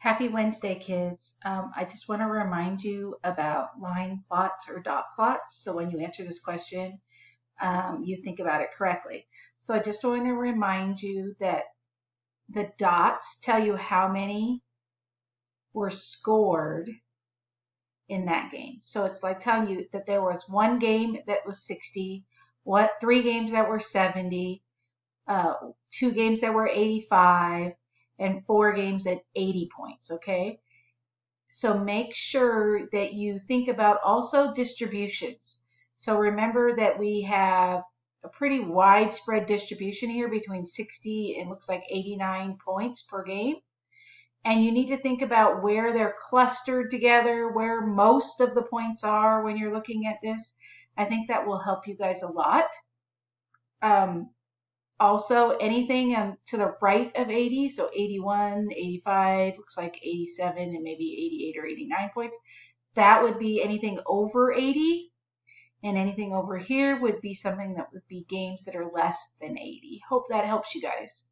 Happy Wednesday, kids. I just want to remind you about line plots or dot plots. So when you answer this question, you think about it correctly. So I just want to remind you that the dots tell you how many were scored in that game. So it's like telling you that there was one game that was 60, three games that were 70, uh, two games that were 85, and four games at 80 points. Okay. So make sure that you think about also distributions. So remember that we have a pretty widespread distribution here between 60 and looks like 89 points per game. And you need to think about where they're clustered together, where most of the points are when you're looking at this. I think that will help you guys a lot. Um, Also, anything to the right of 80, so 81, 85, looks like 87 and maybe 88 or 89 points, that would be anything over 80. And anything over here would be something that would be games that are less than 80. Hope that helps you guys.